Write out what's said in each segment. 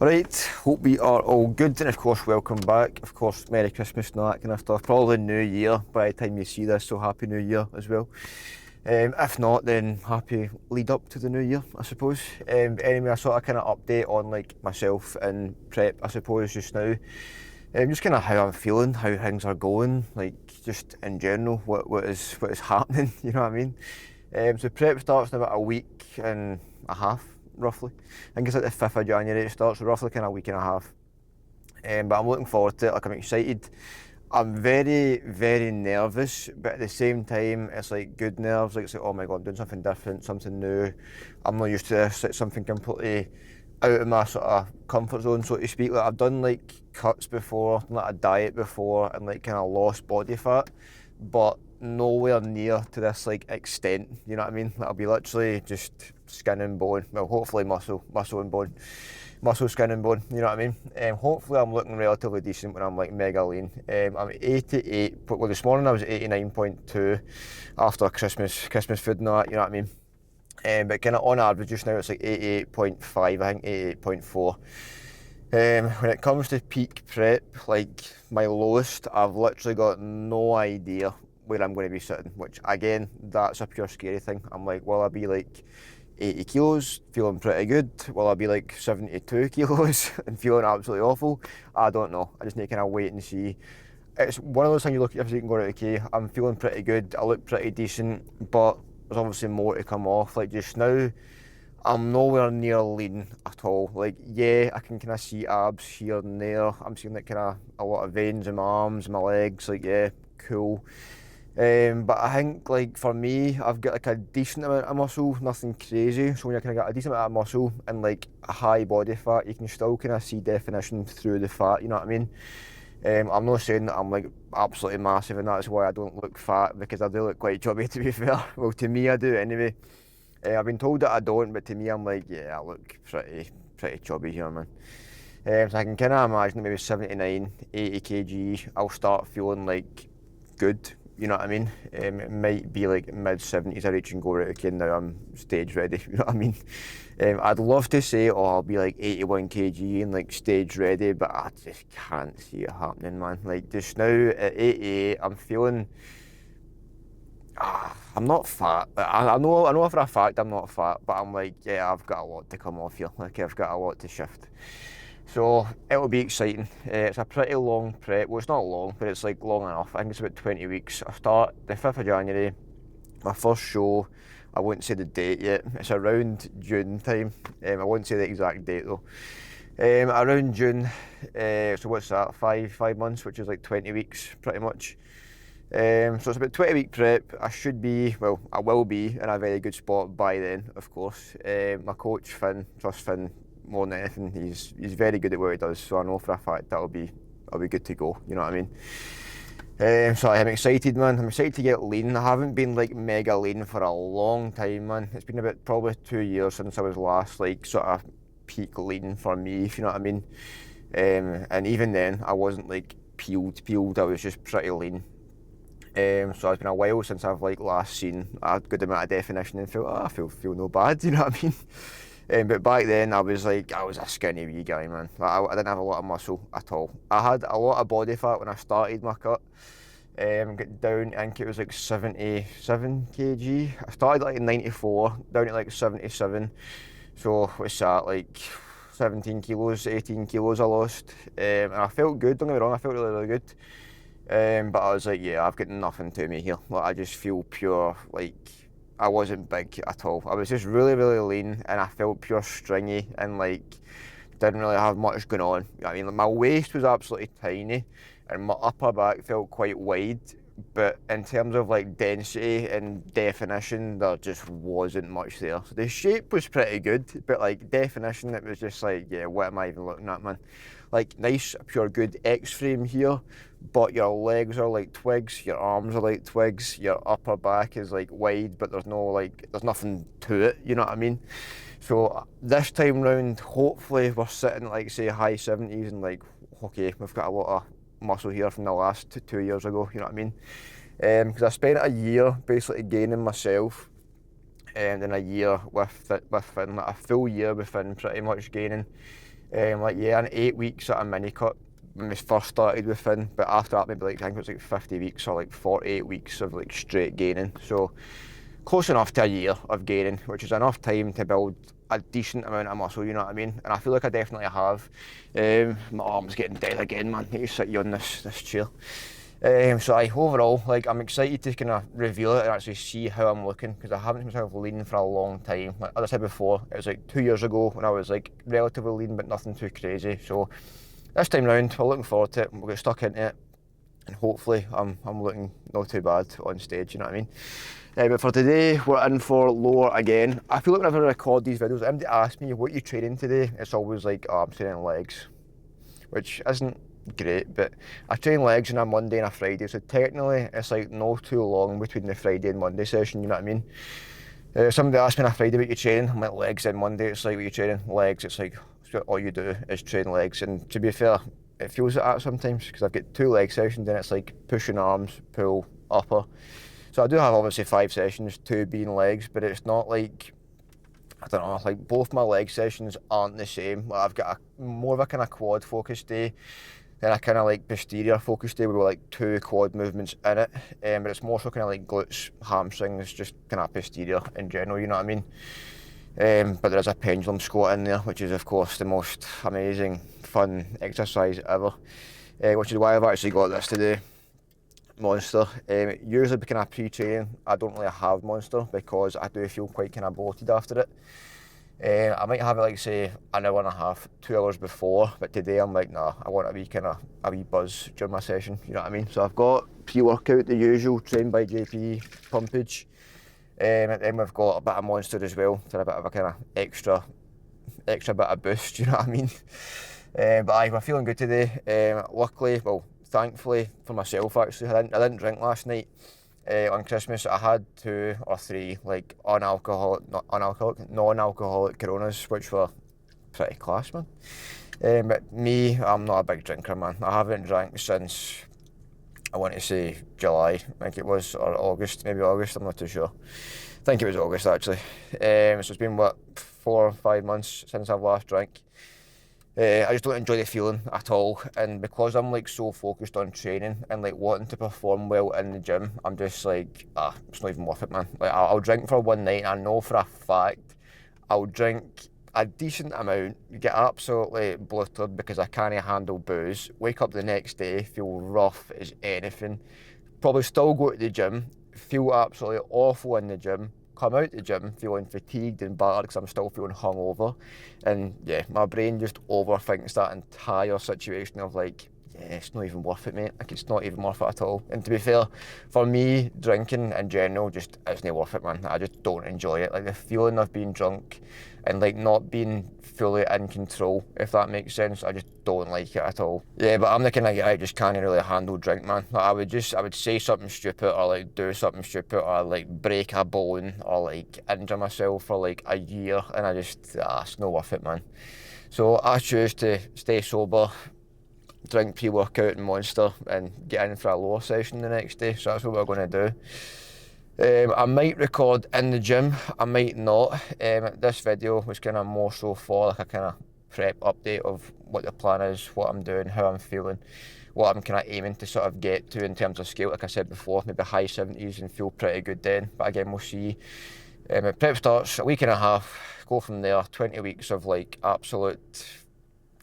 Right, hope we are all good, and of course welcome back. Of course, Merry Christmas and all that kind of stuff. Probably New Year by the time you see this, so Happy New Year as well. If not, then happy lead up to the New Year, I suppose. But anyway, I sort of kind of update on like myself and prep, I suppose, just now. Just kind of how I'm feeling, how things are going, like just in general, what is happening. You know what I mean? So prep starts in about a week and a half, roughly. I think it's like the 5th of January it starts, so roughly kind of a week and a half. But I'm looking forward to it, like I'm excited. I'm very, very nervous, but at the same time, it's like good nerves. Like it's like, oh my God, I'm doing something different, something new. I'm not used to this. It's something completely out of my sort of comfort zone, so to speak. Like I've done like cuts before, done like a diet before, and like kind of lost body fat, but nowhere near to this like extent. You know what I mean? Like, I'll be literally just skin and bone. Well, hopefully muscle and bone. Muscle, skin and bone, you know what I mean? Hopefully I'm looking relatively decent when I'm like mega lean. I'm 88, well this morning I was 89.2 after Christmas food and all that, you know what I mean? But kind of on average just now it's like 88.5, I think 88.4. When it comes to peak prep, like my lowest, I've literally got no idea where I'm going to be sitting, which again, that's a pure scary thing. I'm like, will I be like 80 kilos, feeling pretty good? Will I be like 72 kilos and feeling absolutely awful? I don't know. I just need to kind of wait and see. It's one of those things you look at if you can go, right, okay, I'm feeling pretty good, I look pretty decent, but there's obviously more to come off. Like just now, I'm nowhere near lean at all. Like, yeah, I can kind of see abs here and there. I'm seeing like kind of a lot of veins in my arms, my legs, like, yeah, cool. But I think like for me, I've got like a decent amount of muscle, nothing crazy. So when you kind of got a decent amount of muscle and like a high body fat, you can still kind of see definition through the fat. You know what I mean? I'm not saying that I'm like absolutely massive, and that's why I don't look fat, because I do look quite chubby, to be fair. Well, to me, I do anyway. I've been told that I don't, but to me, I'm like, yeah, I look pretty chubby here, man. So I can kind of imagine maybe 79, 80 kg, I'll start feeling like good. You know what I mean? It might be like mid-70s I reach and go, right, okay, now I'm stage ready, you know what I mean? I'd love to say, oh, I'll be like 81 kg and like stage ready, but I just can't see it happening, man. Like just now at 88, I'm feeling, I'm not fat. Like, I know for a fact I'm not fat, but I'm like, yeah, I've got a lot to come off here. Like I've got a lot to shift. So it'll be exciting. It's a pretty long prep. Well, it's not long, but it's like long enough. I think it's about 20 weeks. I start the 5th of January. My first show, I won't say the date yet. It's around June time. I won't say the exact date though. Around June. So what's that? Five months, which is like 20 weeks, pretty much. So it's about 20-week prep. I should be, well, I will be in a very good spot by then, of course. My coach Finn, trust Finn more than anything. He's very good at what he does, so I know for a fact I'll be good to go. You know what I mean? So I'm excited, man. I'm excited to get lean. I haven't been like mega lean for a long time, man. It's been about probably 2 years since I was last like sort of peak lean for me, if you know what I mean. And even then, I wasn't like peeled. I was just pretty lean. So it's been a while since I've like last seen a good amount of definition and felt, oh, I feel no bad, you know what I mean? But back then I was a skinny wee guy, man. Like, I didn't have a lot of muscle at all. I had a lot of body fat when I started my cut. Got down, I think it was like 77 kg. I started like 94, down to like 77. So what's that, like 17 kilos, 18 kilos I lost. And I felt good, don't get me wrong, I felt really, really good. But I was like, yeah, I've got nothing to me here. Like I just feel pure, like I wasn't big at all. I was just really, really lean, and I felt pure stringy and like didn't really have much going on. I mean, like, my waist was absolutely tiny, and my upper back felt quite wide. But in terms of like density and definition, there just wasn't much there. So the shape was pretty good, but like definition, it was just like, yeah, what am I even looking at, man? Like nice, pure good X-frame here, but your legs are like twigs, your arms are like twigs, your upper back is like wide, but there's nothing to it, you know what I mean? So this time round, hopefully we're sitting at like say high 70s and like, okay, we've got a lot of muscle here from the last 2 years ago, you know what I mean? Because I spent a year basically gaining myself, and then a year with Finn, like a full year with Finn pretty much gaining. Like yeah, an 8 weeks at a mini cut when we first started with Finn, but after that maybe like I think it was like 50 weeks or like 48 weeks of like straight gaining. So close enough to a year of gaining, which is enough time to build a decent amount of muscle, you know what I mean? And I feel like I definitely have. My arm's getting dead again, man. I need to sit you on this chair. So overall, like I'm excited to kind of reveal it and actually see how I'm looking, because I haven't seen myself lean for a long time. Like as I said before, it was like 2 years ago when I was like relatively lean but nothing too crazy. So this time round, we're looking forward to it. We'll get stuck into it, and hopefully I'm looking not too bad on stage, you know what I mean? But for today, we're in for lower again. I feel like whenever I record these videos, everybody asks me, what are you training today? It's always like, oh, I'm training legs, which isn't great, but I train legs on a Monday and a Friday, so technically it's like not too long between the Friday and Monday session, you know what I mean? Somebody asked me on a Friday what you training, I'm like legs, and Monday it's like what you training, legs, it's like all you do is train legs. And to be fair, it feels like that sometimes, because I've got 2 leg sessions and it's like pushing arms, pull, upper. So I do have obviously 5 sessions, 2 being legs, but it's not like, I don't know, like both my leg sessions aren't the same. Like I've got more of a kind of quad focused day, then a kind of like posterior focused day with like 2 quad movements in it, but it's more so kind of like glutes, hamstrings, just kind of posterior in general, you know what I mean? But there is a pendulum squat in there, which is of course the most amazing, fun exercise ever, which is why I've actually got this today. Monster. Usually kind of pre-training, I don't really have Monster because I do feel quite kind of bloated after it. I might have it like say an hour and a half, 2 hours before, but today I'm like, nah, I want a wee buzz during my session, you know what I mean? So I've got pre-workout, the usual, trained by JP, pumpage, and then we've got a bit of Monster as well, for a bit of a kind of extra bit of boost, you know what I mean? But we're feeling good today. Luckily, well, thankfully for myself actually, I didn't drink last night on Christmas. I had 2 or 3 like non-alcoholic Coronas, which were pretty class, man. But me, I'm not a big drinker, man. I haven't drank since, I want to say July, I think it was, or August, maybe August, I'm not too sure. I think it was August actually. So it's been what, 4 or 5 months since I've last drank. I just don't enjoy the feeling at all, and because I'm like so focused on training and like wanting to perform well in the gym, I'm just like, it's not even worth it, man. Like I'll drink for one night and I know for a fact I'll drink a decent amount, get absolutely bloated because I can't handle booze, wake up the next day, feel rough as anything, probably still go to the gym, feel absolutely awful in the gym, come out the gym feeling fatigued and battered because I'm still feeling hungover, and yeah, my brain just overthinks that entire situation of like, yeah, it's not even worth it, mate. Like it's not even worth it at all. And to be fair, for me, drinking in general just isn't worth it, man. I just don't enjoy it. Like the feeling of being drunk and like not being fully in control, if that makes sense, I just don't like it at all. Yeah, but I'm the kind of guy I just can't really handle drink, man. Like I would say something stupid or like do something stupid or like break a bone or like injure myself for like a year, and I just, it's not worth it, man. So I choose to stay sober, drink pre-workout and Monster, and get in for a lower session the next day. So that's what we're going to do. I might record in the gym, I might not. This video was kind of more so for like a kind of prep update of what the plan is, what I'm doing, how I'm feeling, what I'm kind of aiming to sort of get to in terms of scale. Like I said before, maybe high 70s and feel pretty good then, but again, we'll see. Prep starts a week and a half, go from there, 20 weeks of like absolute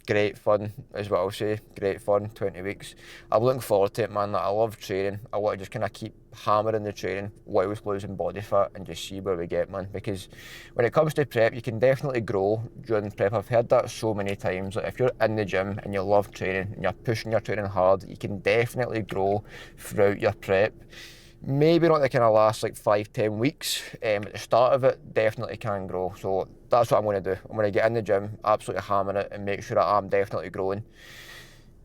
great fun is what I'll say. Great fun, 20 weeks. I'm looking forward to it, man. I love training. I want to just kind of keep hammering the training whilst losing body fat and just see where we get, man. Because when it comes to prep, you can definitely grow during prep. I've heard that so many times. Like if you're in the gym and you love training and you're pushing your training hard, you can definitely grow throughout your prep. Maybe not the kind of last like 5-10 weeks. At the start of it, definitely can grow. So that's what I'm going to do. I'm going to get in the gym, absolutely hammer it, and make sure that I'm definitely growing.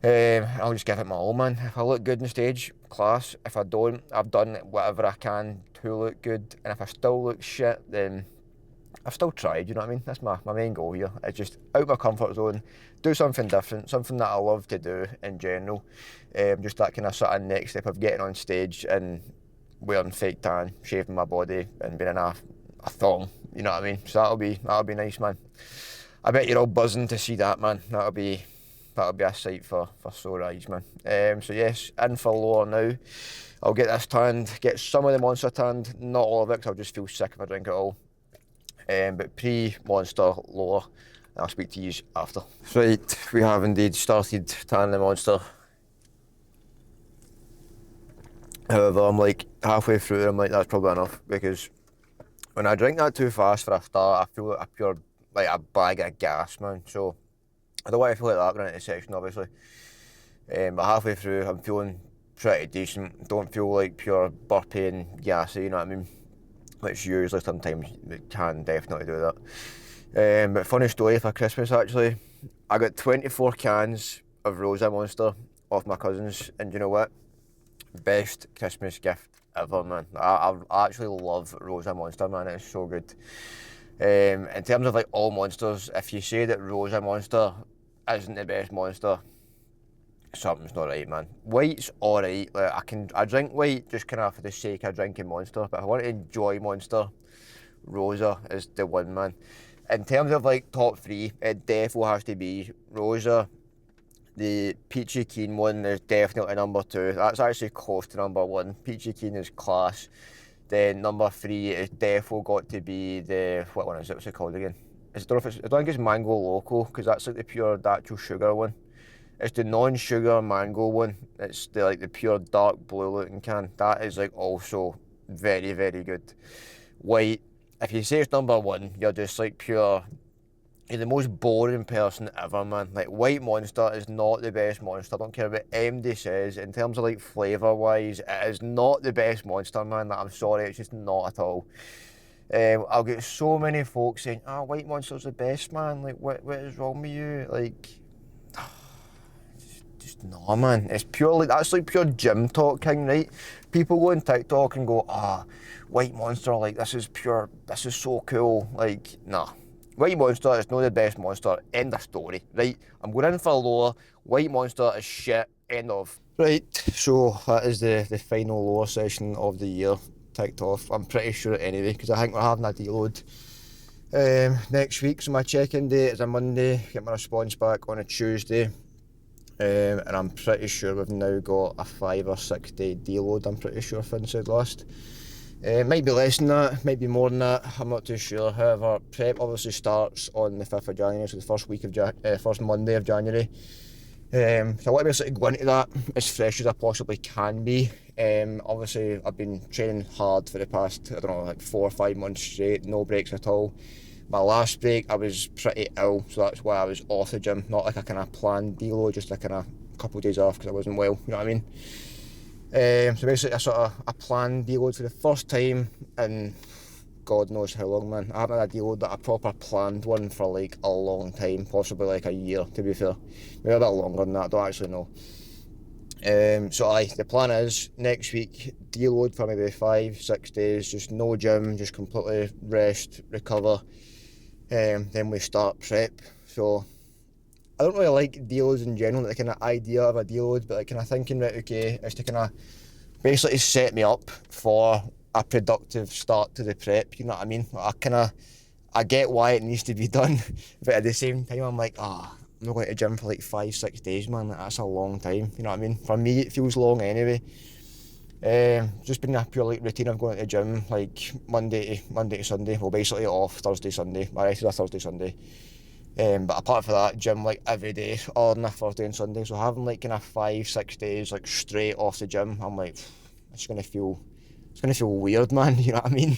I'll just give it my all, man. If I look good on stage, class. If I don't, I've done whatever I can to look good. And if I still look shit, then I've still tried, you know what I mean? That's my main goal here. It's just out my comfort zone, do something different, something that I love to do in general. Just that kind of sort of next step of getting on stage and wearing fake tan, shaving my body and being in a thong, you know what I mean? So that'll be nice, man. I bet you're all buzzing to see that, man. That'll be a sight for sore eyes, man. So yes, in for lower now. I'll get this tanned, get some of the Monster tanned, not all of it, because I'll just feel sick if I drink it all. But pre-Monster, lower, and I'll speak to you after. Right, we have indeed started tanning the Monster. However, I'm like halfway through, I'm like, that's probably enough, because when I drink that too fast for a start, I feel like a pure, like a bag of gas, man. So I don't want to feel like that going into the section, obviously. But halfway through, I'm feeling pretty decent. Don't feel like pure burpy and gassy, you know what I mean? Which usually sometimes it can definitely do that. But funny story for Christmas, actually. I got 24 cans of Rosa Monster off my cousins, and you know what? Best Christmas gift ever, man. I actually love Rosa Monster, man. It's so good. In terms of like all Monsters, if you say that Rosa Monster isn't the best Monster, something's not right, man. White's alright. Like I drink white just kind of for the sake of drinking Monster, but if I want to enjoy Monster, Rosa is the one, man. In terms of like top three, it definitely has to be Rosa. The Peachy Keen one is definitely number 2. That's actually close to number 1. Peachy Keen is class. Then number 3 is definitely got to be the, what one is it? What's it called again? I don't think it's Mango Loco, because that's like the pure actual sugar one. It's the non-sugar mango one. It's the pure dark blue looking can. That is like also very, very good. White, if you say it's number 1, you're just like pure, you're the most boring person ever, man. Like, White Monster is not the best Monster. I don't care what MD says. In terms of like flavour wise, it is not the best Monster, man. Like, I'm sorry, it's just not at all. I'll get so many folks saying, White Monster's the best, man. Like, what is wrong with you? Like, just no, man. It's purely, that's like pure gym talk, king, right? People go on TikTok and go, White Monster, like, this is so cool. Like, nah. White Monster is not the best Monster, end of story, right? I'm going in for a lower. White Monster is shit, end of. Right, so that is the final lower session of the year ticked off. I'm pretty sure anyway, because I think we're having a deload next week. So my check-in date is a Monday, get my response back on a Tuesday. And I'm pretty sure we've now got a 5 or 6 day deload, I'm pretty sure Finn said last. Might be less than that, might be more than that, I'm not too sure. However, prep obviously starts on the 5th of January, so the first Monday of January. So I want to basically go into that as fresh as I possibly can be. Obviously, I've been training hard for the past, I don't know, like 4 or 5 months straight, no breaks at all. My last break, I was pretty ill, so that's why I was off the gym. Not like a kind of planned deload, just like a couple of days off because I wasn't well, you know what I mean? So basically a planned deload for the first time in God knows how long, man. I haven't had a deload that a proper planned one for like a long time, possibly like a year to be fair. Maybe a bit longer than that, I don't actually know. So the plan is next week deload for maybe 5-6 days, just no gym, just completely rest, recover. Then we start prep. So I don't really like deloads in general, the kind of idea of a deload, but like kind of thinking, right, okay, is to kind of basically set me up for a productive start to the prep, you know what I mean? I get why it needs to be done, but at the same time I'm like, I'm not going to the gym for like 5-6 days, man, that's a long time, you know what I mean? For me it feels long anyway. Just been a pure like routine of going to the gym like Monday to Sunday, well basically off Thursday, Sunday, my rest is a Thursday, Sunday. But apart from that, gym like every day, other than a Thursday and Sunday. So having like kind of 5-6 days like straight off the gym, I'm like, it's gonna feel weird, man. You know what I mean?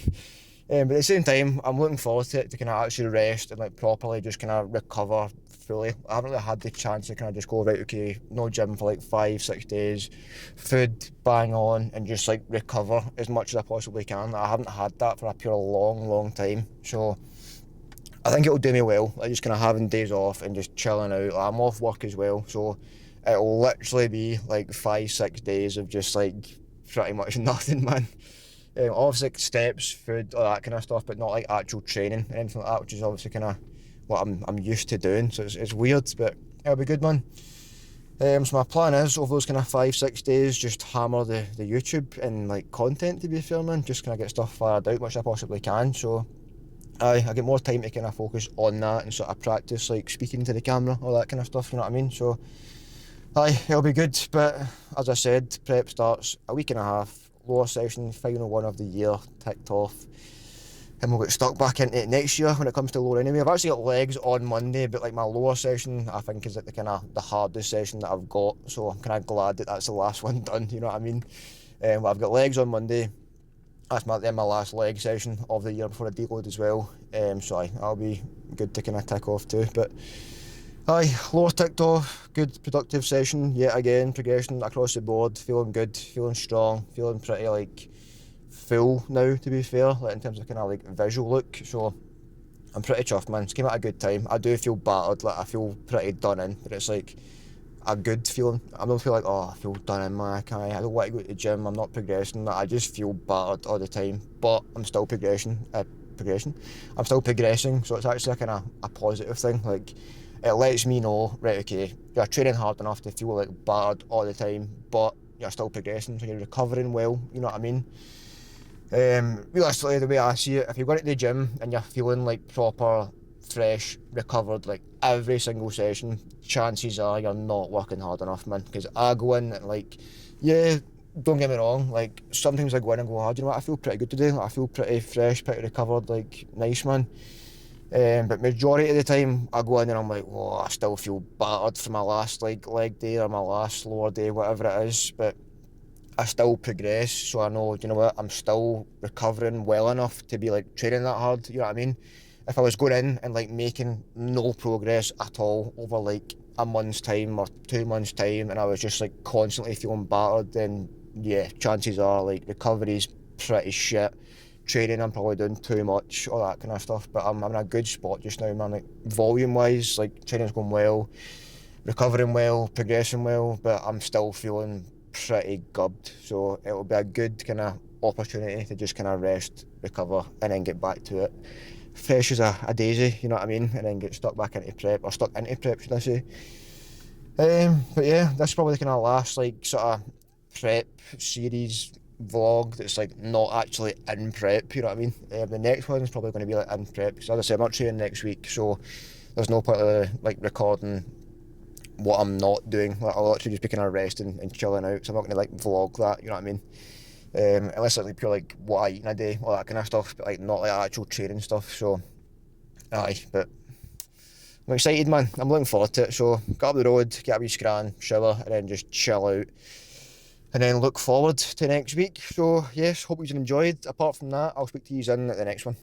But at the same time, I'm looking forward to it to kind of actually rest and like properly just kind of recover fully. I haven't really had the chance to kind of just go right, okay, no gym for like 5-6 days, food bang on, and just like recover as much as I possibly can. I haven't had that for a pure long time. So I think it'll do me well, like just kind of having days off and just chilling out. I'm off work as well, so it'll literally be like 5-6 days of just like pretty much nothing, man. Obviously like steps, food, all that kind of stuff, but not like actual training or anything like that, which is obviously kind of what I'm used to doing. So it's weird, but it'll be good, man. So my plan is over those kind of 5-6 days, just hammer the YouTube and like content, to be fair, man. Just kind of get stuff fired out, which I possibly can. So I get more time to kind of focus on that and sort of practice like speaking to the camera, all that kind of stuff, you know what I mean? So it'll be good, but as I said, prep starts a week and a half, lower session, final one of the year, ticked off, and we'll get stuck back into it next year when it comes to lower anyway. I've actually got legs on Monday, but like my lower session I think is like the hardest session that I've got, so I'm kind of glad that that's the last one done, you know what I mean? But I've got legs on Monday. That's my last leg session of the year before a deload as well. So I'll be good to kind of tick off too. But lower ticked off, good productive session yet again, progression across the board, feeling good, feeling strong, feeling pretty like full now to be fair, like in terms of kind of like visual look. So I'm pretty chuffed, man. It's came at a good time. I do feel battered, like I feel pretty done in, but it's like a good feeling. I don't feel like, oh, I feel done in, man. I don't want to go to the gym. I'm not progressing. I just feel battered all the time. But I'm still progressing. I'm still progressing. So it's actually a kind of a positive thing. Like it lets me know, right? Okay, you're training hard enough to feel like battered all the time, but you're still progressing. So you're recovering well. You know what I mean? Realistically, the way I see it, if you're going to the gym and you're feeling like proper, fresh, recovered, like every single session, chances are you're not working hard enough, man. Because I go in and like, yeah, don't get me wrong, like sometimes I go in and go, oh, do you know what, I feel pretty good today, like, I feel pretty fresh, pretty recovered, like nice, man. But majority of the time I go in and I'm like, oh, I still feel battered from my last like leg day or my last lower day, whatever it is. But I still progress, so I know, you know what, I'm still recovering well enough to be like training that hard, you know what I mean? If I was going in and like making no progress at all over like a month's time or 2 months' time and I was just like constantly feeling battered, then yeah, chances are like recovery's pretty shit. Training, I'm probably doing too much, all that kind of stuff, but I'm in a good spot just now, man. Like volume wise, like training's going well, recovering well, progressing well, but I'm still feeling pretty gubbed. So it'll be a good kind of opportunity to just kind of rest, recover, and then get back to it. Fresh as a daisy, you know what I mean? And then get stuck back into prep, or stuck into prep, should I say. But yeah, this is probably the kind of last like sort of prep series vlog that's like not actually in prep, you know what I mean? The next one is probably going to be like in prep, because as I said, I'm not training next week, so there's no point of like recording what I'm not doing. Like, I'll literally just be kind of resting and chilling out, so I'm not going to like vlog that, you know what I mean? Unless it's like pure like what I eat in a day, all that kind of stuff, but like not like actual training stuff. So but I'm excited, man. I'm looking forward to it. So get up the road, get a wee scran, shower, and then just chill out, and then look forward to next week. So yes, hope you've enjoyed. Apart from that, I'll speak to you in at the next one.